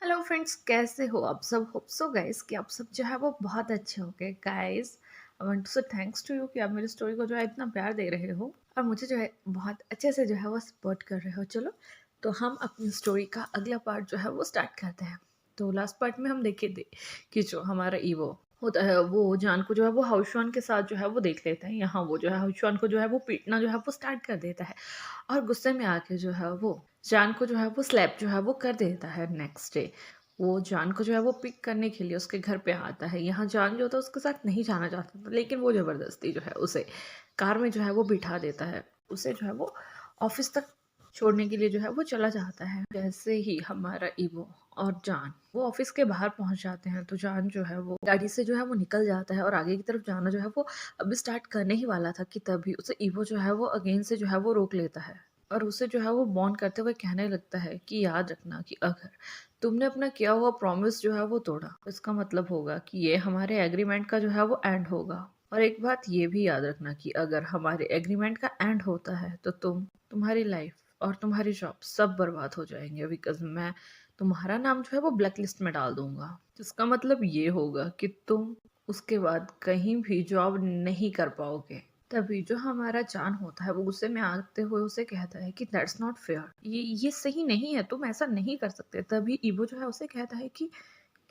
Hello friends, कैसे हो आप सब? होप सो गाइस कि आप सब जो है वो बहुत अच्छे होंगे। गाइस, आई वांट टू से थैंक्स टू यू कि आप मेरी स्टोरी को जो है इतना प्यार दे रहे हो और मुझे जो है बहुत अच्छे से जो है वो सपोर्ट कर रहे हो। चलो, तो हम अपनी स्टोरी का अगला पार्ट जो है वो स्टार्ट करते हैं। तो लास्ट पार्ट में हम देखे थे कि जो हमारा ईवो होता है वो जान को जो है वो हाउशवान के साथ जो है वो देख लेता है। यहाँ वो जो है हाउशवान को जो है वो पीटना जो है वो स्टार्ट कर देता है और गुस्से में आके जो है वो जान को जो है वो स्लैप जो है वो कर देता है। नेक्स्ट डे वो जान को जो है वो पिक करने के लिए उसके घर पे आता है। यहाँ जान जो था उसके साथ नहीं जाना चाहता था, लेकिन वो ज़बरदस्ती जो है उसे कार में जो है वो बिठा देता है। उसे जो है वो ऑफिस तक छोड़ने के लिए जो है वो चला जाता है। जैसे ही हमारा ईवो और जान वो ऑफिस के बाहर पहुंच जाते हैं तो जान जो है वो गाड़ी से जो है वो निकल जाता है और आगे की तरफ जाना जो है वो अभी स्टार्ट करने ही वाला था कि तभी उसे ईवो जो है वो अगेन से जो है वो रोक लेता है और उसे जो है वो बॉन्ड करते हुए कहने लगता है कि याद रखना कि अगर तुमने अपना किया हुआ प्रॉमिस जो है वो तोड़ा तो इसका मतलब होगा कि ये हमारे एग्रीमेंट का जो है वो एंड होगा। और एक बात ये भी याद रखना कि अगर हमारे एग्रीमेंट का एंड होता है तो तुम्हारी लाइफ और तुम्हारी जॉब सब बर्बाद हो जाएंगे, बिकॉज मैं तुम्हारा नाम जो है वो ब्लैक लिस्ट में डाल दूंगा। जिसका मतलब ये होगा कि तुम उसके बाद कहीं भी जॉब नहीं कर पाओगे। तभी जो हमारा जान होता है वो गुस्से में आते हुए उसे कहता है कि दैट्स नॉट फेयर, ये सही नहीं है, तुम ऐसा नहीं कर सकते। तभी ईवो जो है उसे कहता है कि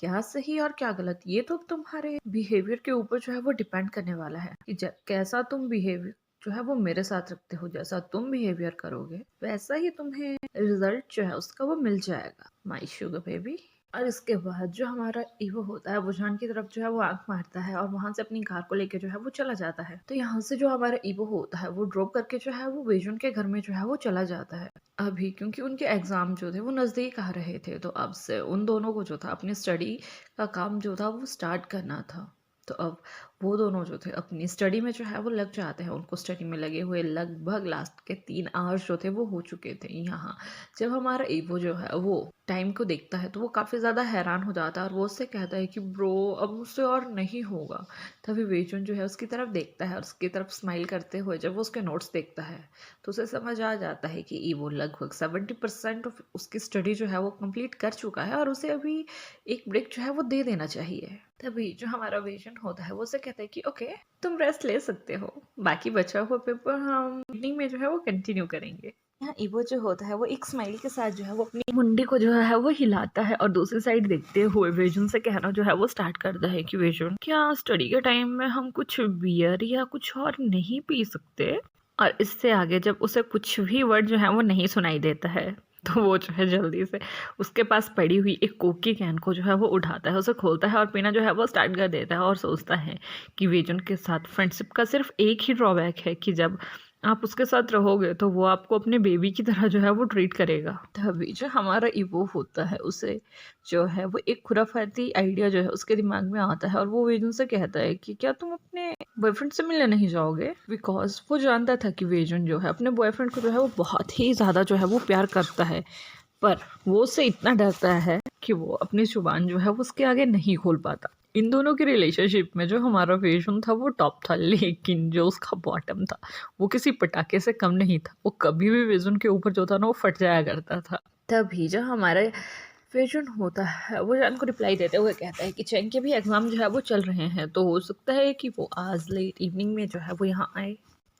क्या सही और क्या गलत ये तो तुम्हारे बिहेवियर के ऊपर जो है वो डिपेंड करने वाला है कि कैसा तुम बिहेवियर जो है वो मेरे साथ रखते हो। जैसा तुम बिहेवियर करोगे वैसा ही तुम्हें रिजल्ट जो है उसका वो मिल जाएगा, माई शुगर बेबी। और इसके बाद जो हमारा ईवो होता है वो जान की तरफ जो है वो आंख मारता है और वहां से अपनी कार को लेके जो है वो चला जाता है। तो यहाँ से जो हमारा ईवो होता है वो ड्रॉप करके जो है वो वेजुन के घर में जो है वो चला जाता है। अभी क्योंकि उनके एग्जाम जो थे वो नजदीक आ रहे थे तो अब से उन दोनों को जो था अपनी स्टडी का काम जो था वो स्टार्ट करना था। तो अब वो दोनों जो थे अपनी स्टडी में जो है वो लग जाते हैं। उनको स्टडी में लगे हुए लगभग लास्ट के 3 आवर्स जो थे वो हो चुके थे। यहाँ जब हमारा ईवो जो है वो टाइम को देखता है तो वो काफ़ी ज़्यादा हैरान हो जाता है और वो उससे कहता है कि ब्रो अब मुझसे और नहीं होगा। तभी वेजुन जो है उसकी तरफ देखता है और उसकी तरफ स्माइल करते हुए जब वो उसके नोट्स देखता है तो उसे समझ आ जाता है कि ईवो लगभग 70% ऑफ उसकी स्टडी जो है वो कंप्लीट कर चुका है और उसे अभी एक ब्रेक जो है वो दे देना चाहिए। तभी जो हमारा वेजुन होता है वो उसे कहता है कि ओके, तुम रेस्ट ले सकते हो, बाकी बचा हुआ पेपर हम इवनिंग में जो है वो कंटिन्यू करेंगे। यहाँ ईवो जो होता है वो एक स्माइल के साथ जो है वो अपनी मुंडी को जो है वो हिलाता है और दूसरी साइड देखते हुए वेजुन से कहना जो है वो स्टार्ट करता है कि वेजुन, क्या स्टडी के टाइम में हम कुछ बियर या कुछ और नहीं पी सकते? और इससे आगे जब उसे कुछ भी वर्ड जो है वो नहीं सुनाई देता है तो वो जो है जल्दी से उसके पास पड़ी हुई एक कोक की कैन को जो है वो उठाता है, उसे खोलता है और पीना जो है वो स्टार्ट कर देता है और सोचता है कि वेजुन के साथ फ्रेंडशिप का सिर्फ एक ही ड्रॉबैक है कि जब आप उसके साथ रहोगे तो वो आपको अपने बेबी की तरह जो है वो ट्रीट करेगा। तभी जो हमारा ईवो होता है उसे जो है वो एक खुराफाती आइडिया जो है उसके दिमाग में आता है और वो वेजुन से कहता है कि क्या तुम अपने बॉयफ्रेंड से मिलने नहीं जाओगे? बिकॉज वो जानता था कि वेजुन जो है अपने बॉयफ्रेंड को जो है वो बहुत ही ज़्यादा जो है वो प्यार करता है, पर वो उससे इतना डरता है कि वो अपनी जुबान जो है वो उसके आगे नहीं खोल पाता। इन दोनों की रिलेशनशिप में जो हमारा वेजुन था वो टॉप था, लेकिन जो उसका बॉटम था वो किसी पटाखे से कम नहीं था। वो कभी भी वेजुन के ऊपर जो था ना वो फट जाया करता था। तभी जो हमारा वेजुन होता है वो जान को रिप्लाई देते हुए कहता है कि चैंग के भी एग्जाम जो है वो चल रहे हैं तो हो सकता है कि वो आज लेट इवनिंग में जो है वो यहाँ आए।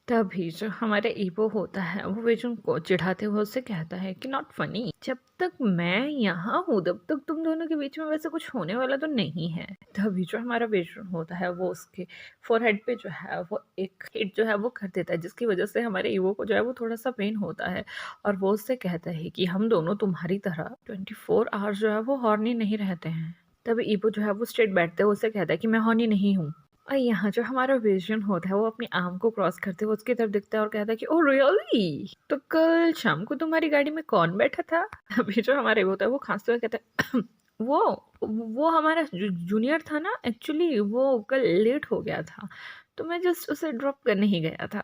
तभी जो हमारे ईवो होता है वो वेजुन को चिढ़ाते हुए उससे कहता है कि नॉट फनी, जब तक मैं यहाँ हूँ तब तक तुम दोनों के बीच में वैसे कुछ होने वाला तो नहीं है। तभी जो हमारा वेजुन होता है वो उसके फोरहेड पे जो है वो एक हिट जो है वो कर देता है, जिसकी वजह से हमारे ईवो को जो है वो थोड़ा सा पेन होता है और वो उससे कहता है कि हम दोनों तुम्हारी तरह 24 आवर्स जो है वो हॉर्नी नहीं रहते हैं। तभी ईवो जो है वो स्ट्रेट बैठते हुए उससे कहता है कि मैं हॉर्नी नहीं हूँ। और यहाँ जो हमारा विजन होता है वो अपनी आर्म को क्रॉस करते हुए उसकी तरफ दिखता है और कहता है कि ओह रियली, तो कल शाम को तुम्हारी गाड़ी में कौन बैठा था? अभी जो हमारे होता है वो खांसते हुए कहता है वो वो हमारा जूनियर था ना, एक्चुअली वो कल लेट हो गया था तो मैं जस्ट उसे ड्रॉप करने ही गया था।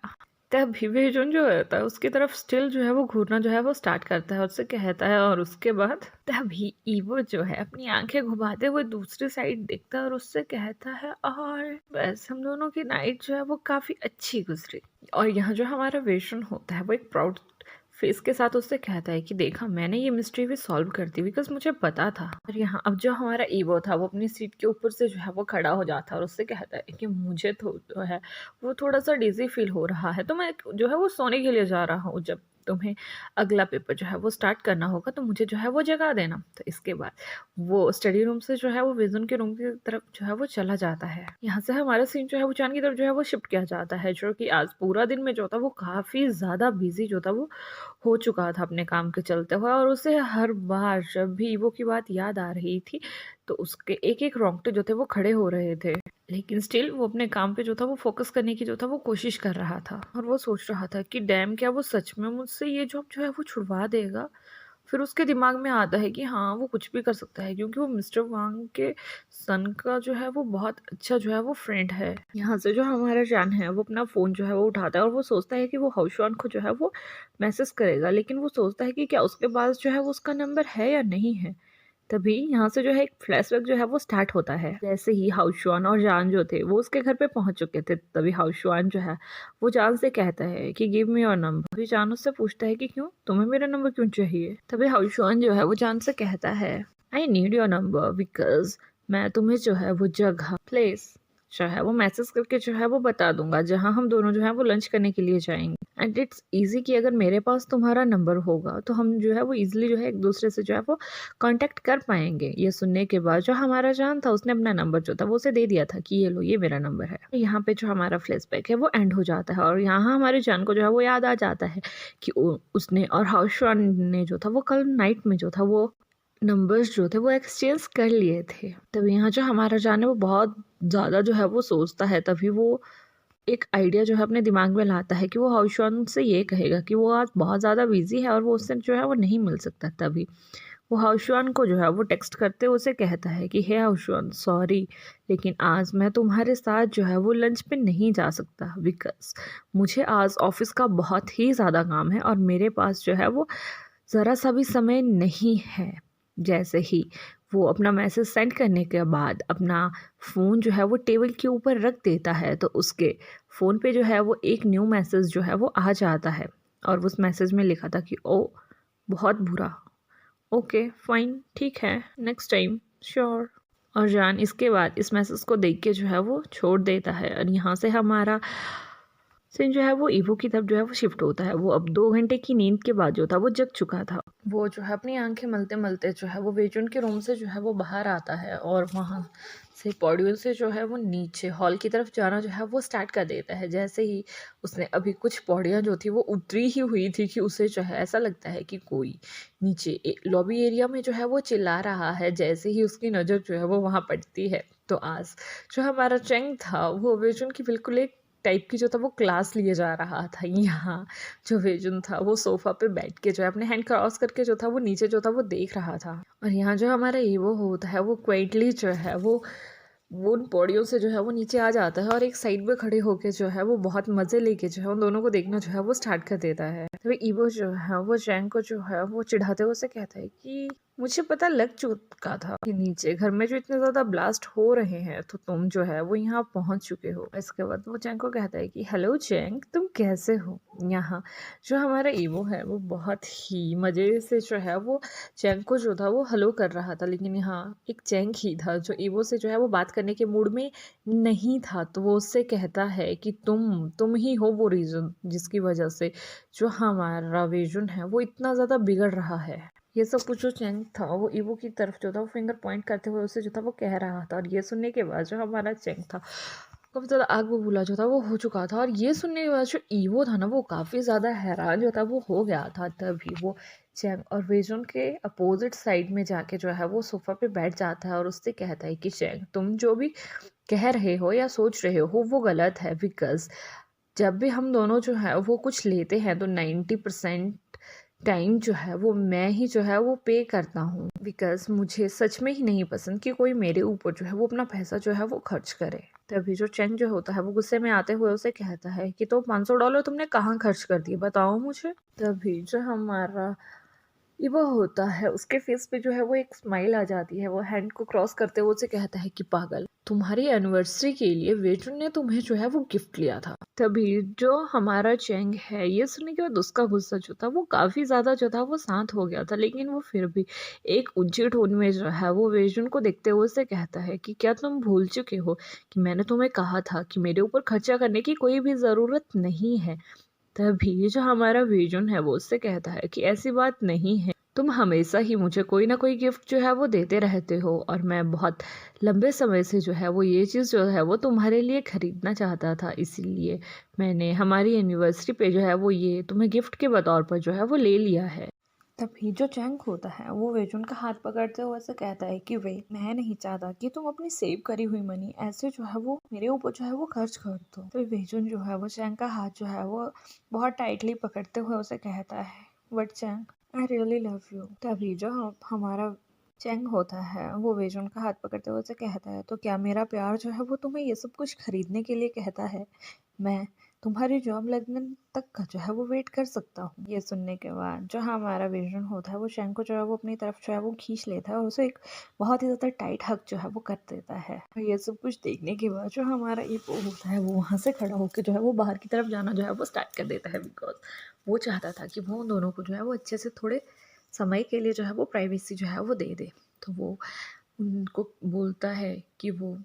तभी वेजुन जो होता है उसकी तरफ स्टिल जो है वो घूरना जो है वो स्टार्ट करता है, उससे कहता है और उसके बाद तभी ईवो जो है अपनी आंखें घुमाते हुए दूसरी साइड देखता है और उससे कहता है और बस हम दोनों की नाइट जो है वो काफ़ी अच्छी गुजरी। और यहाँ जो हमारा वेजुन होता है वो एक प्राउड फेस के साथ उससे कहता है कि देखा मैंने ये मिस्ट्री भी सॉल्व कर दी बिकॉज मुझे पता था। और यहाँ अब जो हमारा ईवो था वो अपनी सीट के ऊपर से जो है वो खड़ा हो जाता है और उससे कहता है कि मुझे तो जो है वो थोड़ा सा डिजी फील हो रहा है, तो मैं जो है वो सोने के लिए जा रहा हूँ। जब तुम्हें अगला पेपर जो है वो स्टार्ट करना होगा तो मुझे जो है वो जगा देना। तो इसके बाद वो स्टडी रूम से जो है वो विजन के रूम की तरफ जो है वो चला जाता है। यहाँ से हमारा सीन जो है वो चांद की तरफ जो है वो शिफ्ट किया जाता है, जो कि आज पूरा दिन में जो था वो काफ़ी ज़्यादा बिजी जो था वो हो चुका था अपने काम के चलते हुए। और उसे हर बार जब भी ईवो की बात याद आ रही थी तो उसके एक एक रोंगटे जो थे वो खड़े हो रहे थे, लेकिन स्टिल वो अपने काम पे जो था वो फोकस करने की जो था वो कोशिश कर रहा था। और वो सोच रहा था कि डैम क्या वो सच में मुझसे ये जॉब जो है वो छुड़वा देगा। फिर उसके दिमाग में आता है कि हाँ वो कुछ भी कर सकता है क्योंकि वो मिस्टर वांग के सन का जो है वो बहुत अच्छा जो है वो फ्रेंड है। यहाँ से जो हमारा जान है वो अपना फ़ोन जो है वो उठाता है और वो सोचता है कि वो हाउशवान को जो है वो मैसेज करेगा, लेकिन वो सोचता है कि क्या उसके पास जो है वो उसका नंबर है या नहीं है। तभी यहाँ से जो है एक फ्लैशबैक जो है वो स्टार्ट होता है। जैसे ही हाउशवान और जान जो थे वो उसके घर पे पहुंच चुके थे, तभी हाउशवान जो है वो जान से कहता है कि गिव मी योर नंबर। तभी जान उससे पूछता है कि क्यों, तुम्हें मेरा नंबर क्यों चाहिए। तभी हाउशवान जो है वो जान से कहता है I need your number because मैं तुम्हें जो है वो जगह प्लेस जो है वो मैसेज करके जो है वो बता दूंगा जहाँ हम दोनों जो है वो लंच करने के लिए जाएंगे। एंड इट्स इजी कि अगर मेरे पास तुम्हारा नंबर होगा तो हम जो है वो इजीली जो है एक दूसरे से जो है वो कांटेक्ट कर पाएंगे। ये सुनने के बाद जो हमारा जान था उसने अपना नंबर जो था वो उसे दे दिया था कि ये लो ये मेरा नंबर है। यहाँ पे जो हमारा फ्लैशबैक है वो एंड हो जाता है और यहाँ हमारे जान को जो है वो याद आ जाता है कि उसने और हाउशवान ने जो था वो कल नाइट में जो था वो नंबर्स जो थे वो एक्सचेंज कर लिए थे। तभी यहाँ जो हमारा जान है वो बहुत ज़्यादा जो है वो सोचता है, तभी वो एक आइडिया जो है अपने दिमाग में लाता है कि वो हाउशवान से ये कहेगा कि वो आज बहुत ज़्यादा बिजी है और वो उससे जो है वो नहीं मिल सकता। तभी वो हाउशवान को जो है वो टेक्स्ट करते उसे कहता है कि हे हाउशवान सॉरी, लेकिन आज मैं तुम्हारे साथ जो है वो लंच पे नहीं जा सकता बिकॉज मुझे आज ऑफिस का बहुत ही ज़्यादा काम है और मेरे पास जो है वो ज़रा सा भी समय नहीं है। जैसे ही वो अपना मैसेज सेंड करने के बाद अपना फ़ोन जो है वो टेबल के ऊपर रख देता है तो उसके फ़ोन पे जो है वो एक न्यू मैसेज जो है वो आ जाता है और उस मैसेज में लिखा था कि ओ बहुत बुरा, ओके फाइन ठीक है नेक्स्ट टाइम श्योर। और जान इसके बाद इस मैसेज को देख के जो है वो छोड़ देता है और यहाँ से हमारा सीन जो है वो ईवो की तरफ जो है वो शिफ्ट होता है। वो अब 2 घंटे की नींद के बाद जो था वो जग चुका था। वो जो है अपनी आंखें मलते मलते जो है वो वेजुन के रूम से जो है वो बाहर आता है और वहाँ से पॉड्यूल से जो है वो नीचे हॉल की तरफ जाना जो है वो स्टार्ट कर देता है। जैसे ही उसने अभी कुछ पौड़ियाँ जो थी वो उतरी ही हुई थी कि उसे जो है ऐसा लगता है कि कोई नीचे लॉबी एरिया में जो है वो चिल्ला रहा है। जैसे ही उसकी नज़र जो है वो वहाँ पड़ती है तो आज जो हमारा चेंग था वो वेजुन की बिल्कुल एक टाइप की जो था वो क्लास लिए जा रहा था। यहाँ जो वेजुन था वो सोफा पे बैठ के जो है अपने हैंड क्रॉस करके जो था वो नीचे जो था वो देख रहा था। और यहाँ जो हमारा ईवो होता है वो क्वाइटली जो है वो उन पौड़ियों से जो है वो नीचे आ जाता है और एक साइड में खड़े होके जो है वो बहुत मज़े लेके जो है उन दोनों को देखना जो है वो स्टार्ट कर देता है। तो ईवो जो है वो जैंग को जो है वो चिढ़ाते हुए उसे कहता है कि मुझे पता लग चुका था कि नीचे घर में जो इतने ज़्यादा ब्लास्ट हो रहे हैं तो तुम जो है वो यहाँ पहुँच चुके हो। इसके बाद वो चैंग को कहता है कि हेलो चैंग तुम कैसे हो। यहाँ जो हमारा ईवो है वो बहुत ही मज़े से जो है वो चैंग को जो था वो हेलो कर रहा था, लेकिन यहाँ एक चैंग ही था जो ईवो से जो है वो बात करने के मूड में नहीं था। तो वो उससे कहता है कि तुम ही हो वो रीज़न जिसकी वजह से जो हमारा विजन है वो इतना ज़्यादा बिगड़ रहा है। ये सब कुछ जो चैंग था वो ईवो की तरफ जो था वो फिंगर पॉइंट करते हुए उसे जो था वो कह रहा था। और ये सुनने के बाद जो हमारा चैंग था काफ़ी ज़्यादा आग बबूला जो था वो हो चुका था। और ये सुनने के बाद जो ईवो था ना वो काफ़ी ज़्यादा हैरान जो था वो हो गया था। तभी वो चैंग और वेजुन के अपोजिट साइड में जाके जो है वो सोफ़ा पे बैठ जाता है और उससे कहता है कि चैंग तुम जो भी कह रहे हो या सोच रहे हो वो गलत है बिकॉज जब भी हम दोनों जो है वो कुछ लेते हैं तो 90% टाइम जो है वो मैं ही जो है वो पे करता हूँ बिकॉज मुझे सच में ही नहीं पसंद कि कोई मेरे ऊपर जो है वो अपना पैसा जो है वो खर्च करे। तभी जो चैंग जो होता है वो गुस्से में आते हुए उसे कहता है कि तो $500 तुमने कहाँ खर्च कर दिए बताओ मुझे। तभी जो हमारा वो होता है, उसके फेस पे जो है वो एक स्माइल आ जाती है। वो हैंड को क्रॉस करते हुए उसे कहता है कि पागल, तुम्हारी एनिवर्सरी के लिए वेजुन ने तुम्हें जो है वो गिफ्ट लिया था। तभी जो हमारा चेंग है, ये सुनने के बाद उसका गुस्सा जो था वो काफ़ी ज़्यादा जो था वो शांत हो गया था, लेकिन वो फिर भी एक ऊंची टोन में जो है वो वेजुन को देखते हुए उसे कहता है कि क्या तुम भूल चुके हो कि मैंने तुम्हें कहा था कि मेरे ऊपर खर्चा करने की कोई भी ज़रूरत नहीं है। तभी जो हमारा विजन है वो उससे कहता है कि ऐसी बात नहीं है, तुम हमेशा ही मुझे कोई ना कोई गिफ्ट जो है वो देते रहते हो, और मैं बहुत लंबे समय से जो है वो ये चीज़ जो है वो तुम्हारे लिए खरीदना चाहता था, इसीलिए मैंने हमारी एनिवर्सरी पे जो है वो ये तुम्हें गिफ्ट के बतौर पर जो है वो ले लिया है। तभी जो चैंग होता है वो वेजुन का हाथ पकड़ते हुए ऐसे कहता है कि वे, मैं नहीं चाहता कि तुम अपनी सेव करी हुई मनी ऐसे जो है वो मेरे ऊपर जो है वो खर्च कर दो। तो वेजुन जो है वो चैंग का हाथ जो है वो बहुत टाइटली पकड़ते हुए उसे कहता है, but Chang, I really love you. तभी जो हमारा चैंग होता है वो वेजुन का हाथ पकड़ते हुए उसे कहता है, तो क्या मेरा प्यार जो है वो तुम्हें ये सब कुछ खरीदने के लिए कहता है? मैं तुम्हारी जॉब लगने तक का जो है वो वेट कर सकता हूँ। ये सुनने के बाद जो हमारा विजन होता है वो शैंग को जो है वो अपनी तरफ जो है वो खींच लेता है और उसे एक बहुत ही ज़्यादा टाइट हक जो है वो कर देता है। और ये सब कुछ देखने के बाद जो हमारा ईपो होता है वो वहाँ से खड़ा होकर जो है वो बाहर की तरफ जाना जो है वो स्टार्ट कर देता है, बिकॉज वो चाहता था कि वो उन दोनों को जो है वो अच्छे से थोड़े समय के लिए जो है वो प्राइवेसी जो है वो दे दे। तो वो उनको बोलता है कि वो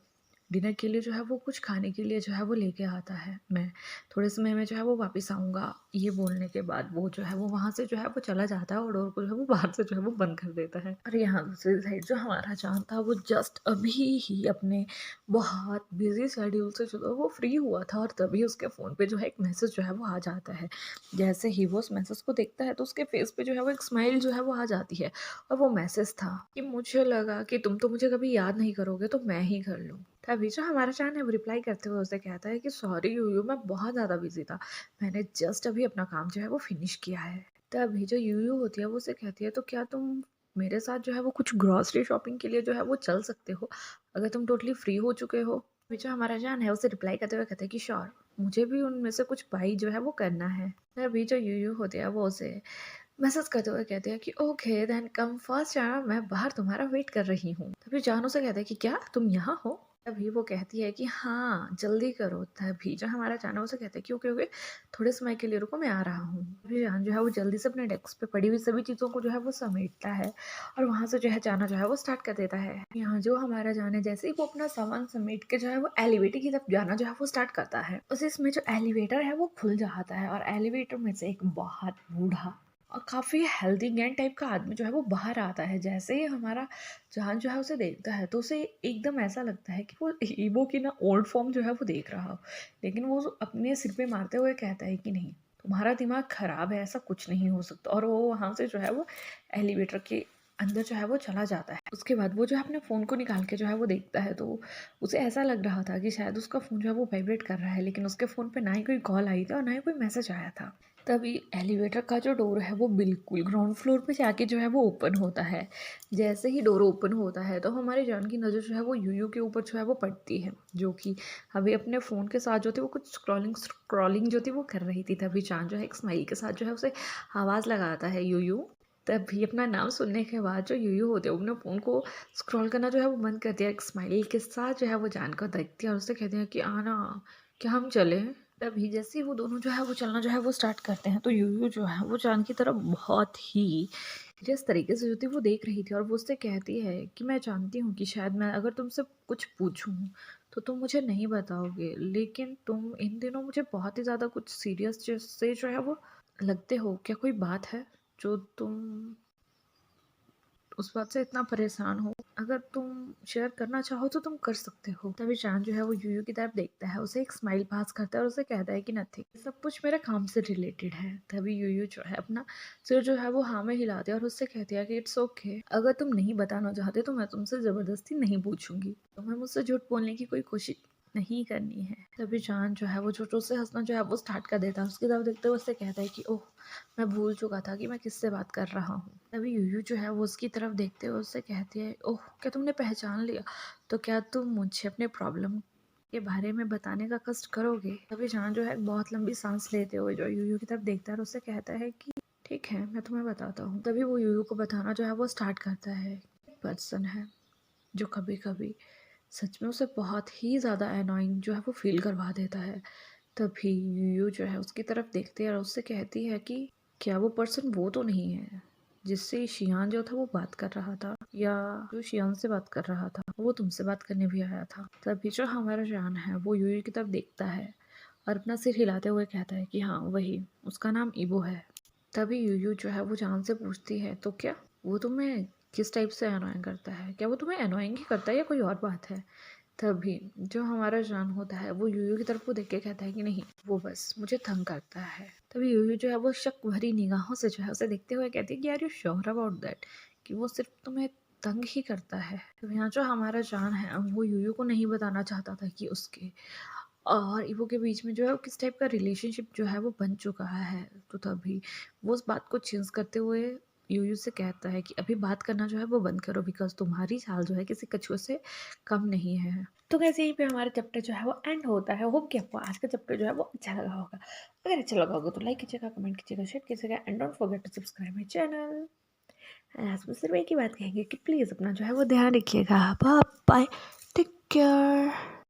डिनर के लिए जो है वो कुछ खाने के लिए जो है वो लेके आता है, मैं थोड़े समय में जो है वो वापस आऊँगा। ये बोलने के बाद वो जो है वो वहाँ से जो है वो चला जाता है और डोर को जो है वो बाहर से जो है वो बंद कर देता है। और यहाँ दूसरी साइड जो हमारा जान था वो जस्ट अभी ही अपने बहुत बिजी शेड्यूल से जो था वो फ्री हुआ था, और तभी उसके फ़ोन पे जो है एक मैसेज जो है वो आ जाता है। जैसे ही वो उस मैसेज को देखता है तो उसके फेस पे जो है वो एक स्माइल जो है वो आ जाती है, और वो मैसेज था कि मुझे लगा कि तुम तो मुझे कभी याद नहीं करोगे तो मैं ही कर लूँ। तभी जो हमारा चान है वो रिप्लाई करते हुए उसे कहता है कि सॉरी यूयू, मैं बहुत ज़्यादा बिजी था, मैंने जस्ट अभी अपना काम जो है वो फिनिश किया है। तभी जो यूयू होती है वो उसे कहती है, तो क्या तुम मेरे साथ जो है वो कुछ ग्रॉसरी शॉपिंग के लिए जो है वो चल सकते हो, अगर तुम टोटली फ्री हो चुके हो? तभी जो हमारा जान है उसे रिप्लाई करते हुए कहते हैं कि श्योर, मुझे भी उनमें से कुछ बाई जो है वो करना है। तभी जो यूयू होती है वो उसे मैसेज करते हुए कहते हैं कि ओके देन कम फास्ट यार, मैं बाहर तुम्हारा वेट कर रही हूँ। तभी जानू से कहता है कि क्या तुम यहाँ हो? तभी वो कहती है कि हाँ जल्दी करो। तभी जो हमारा जाना उसे कहता है कि ओके ओके, थोड़े समय के लिए रुको, मैं आ रहा हूँ। तभी जान जो है वो जल्दी से अपने डेस्क पे पड़ी हुई सभी चीज़ों को जो है वो समेटता है और वहाँ से जो है जाना जो है वो स्टार्ट कर देता है। यहाँ जो हमारा जान है जैसे ही वो अपना सामान समेट के जो है वो एलिवेटर की तरफ जाना जो है वो स्टार्ट करता है, उस इसमें जो एलिवेटर है वो खुल जाता है और एलिवेटर में से एक बहुत बूढ़ा और काफ़ी हेल्दी गैन टाइप का आदमी जो है वो बाहर आता है। जैसे ही हमारा जहान जो है उसे देखता है तो उसे एकदम ऐसा लगता है कि वो ईबो की ना ओल्ड फॉर्म जो है वो देख रहा हो, लेकिन वो अपने सिर पे मारते हुए कहता है कि नहीं, तुम्हारा दिमाग खराब है, ऐसा कुछ नहीं हो सकता। और वो वहाँ से जो है वो एलिवेटर के अंदर जो है वो चला जाता है। उसके बाद वो जो है अपने फ़ोन को निकाल के जो है वो देखता है, तो उसे ऐसा लग रहा था कि शायद उसका फ़ोन जो है वो वाइब्रेट कर रहा है, लेकिन उसके फ़ोन पे ना ही कोई कॉल आई थी और ना ही कोई मैसेज आया था। तभी एलिवेटर का जो डोर है वो बिल्कुल ग्राउंड फ्लोर पे जाके जो है वो ओपन होता है। जैसे ही डोर ओपन होता है तो हमारे जान की नज़र जो है वो यूयू के ऊपर जो है वो पड़ती है, जो कि अभी अपने फ़ोन के साथ जो थी वो कुछ स्क्रॉलिंग स्क्रॉलिंग जो थी वो कर रही थी। तभी जान जो है एक स्माइल के साथ जो है उसे आवाज़ लगाता है, यूयू। तभी अपना नाम सुनने के बाद जो यूयू होते हैं वो अपने फ़ोन को स्क्रॉल करना जो है वो बंद कर दिया। एक स्माइल के साथ जो है वो जान को देखती है और उससे कहते हैं कि आना, क्या हम चलें? तभी जैसे ही वो दोनों जो है वो चलना जो है वो स्टार्ट करते हैं तो यूयू जो है वो जान की तरफ बहुत ही जिस तरीके से जो थी वो देख रही थी, और वो उससे कहती है कि मैं जानती हूँ कि शायद मैं अगर तुमसे कुछ पूछूं तो तुम मुझे नहीं बताओगे, लेकिन तुम इन दिनों मुझे बहुत ही ज़्यादा कुछ सीरियस से जो है वो लगते हो। क्या कोई बात है जो तुम उस बात से इतना परेशान हो? अगर तुम शेयर करना चाहो तो तुम कर सकते हो। तभी चांद जो है वो यूयू की तरफ देखता है, उसे एक स्माइल पास करता है और उसे कहता है कि नथिंग, सब कुछ मेरे काम से रिलेटेड है। तभी यूयू जो है अपना सिर जो है वो हाँ में हिलाते हैं और उससे कहती है कि इट्स ओके, अगर तुम नहीं बताना चाहते तो मैं तुमसे ज़बरदस्ती नहीं पूछूंगी, तुम्हें मुझसे झूठ बोलने की कोई कोशिश नहीं करनी है। तभी चांद जो है वो छोटों से हंसना जो है वो स्टार्ट कर देता है, उसकी तरफ देखते हुए उससे कहता है कि ओह, मैं भूल चुका था कि मैं किससे बात कर रहा हूँ। तभी यूयू जो है वो उसकी तरफ देखते हुए उससे कहती है, ओह क्या तुमने पहचान लिया, तो क्या तुम मुझे अपने प्रॉब्लम के बारे में बताने का कष्ट करोगे? तभी जान जो है बहुत लंबी सांस लेते हुए जो यूयू की तरफ देखता है और उससे कहता है कि ठीक है, मैं तुम्हें बताता हूँ। तभी वो यूयू को बताना जो है वो स्टार्ट करता है। पर्सन है जो कभी-कभी सच में उसे बहुत ही ज़्यादा एनोइंग जो है वो फ़ील करवा देता है। तभी यूयू जो है उसकी तरफ देखती है और उससे कहती है कि क्या वो पर्सन वो तो नहीं है जिससे शियान जो था वो बात कर रहा था, या जो शियान से बात कर रहा था वो तुमसे बात करने भी आया था। तभी जो हमारा जान है वो यूयू की तरफ देखता है और अपना सिर हिलाते हुए कहता है कि हाँ वही, उसका नाम ईबो है। तभी यूयू जो है वो जान से पूछती है तो क्या वो तुम्हें किस टाइप से अनोइंग करता है, क्या वो तुम्हें अनोइंग ही करता है या कोई और बात है। तभी जो हमारा जान होता है वो यूयू की तरफ को देख के कहता है कि नहीं, वो बस मुझे तंग करता है। तभी यूयू जो है वो शक भरी निगाहों से जो है उसे देखते हुए कहती है कि are you sure about that, कि वो सिर्फ तुम्हें तंग ही करता है। तो यहाँ जो हमारा जान है वो यूयू को नहीं बताना चाहता था कि उसके और ईवो के बीच में जो है वो किस टाइप का रिलेशनशिप जो है वो बन चुका है। तो तभी वो उस बात को चेंज करते हुए यूयू से कहता है कि अभी बात करना जो है वो बंद करो, बिकॉज तुम्हारी चाल जो है किसी कछुए से कम नहीं है। तो कैसे यहीं पे हमारा चैप्टर जो है वो एंड होता है। होप कि आपको आज का चैप्टर जो है वो अच्छा लगा होगा। अगर अच्छा लगा होगा तो लाइक कीजिएगा, कमेंट कीजिएगा, शेयर कीजिएगा and don't forget to subscribe my channel. आज में सिर्फ एक ही बात कहेंगे कि प्लीज़ अपना जो है वो ध्यान रखिएगा। Bye bye, take care.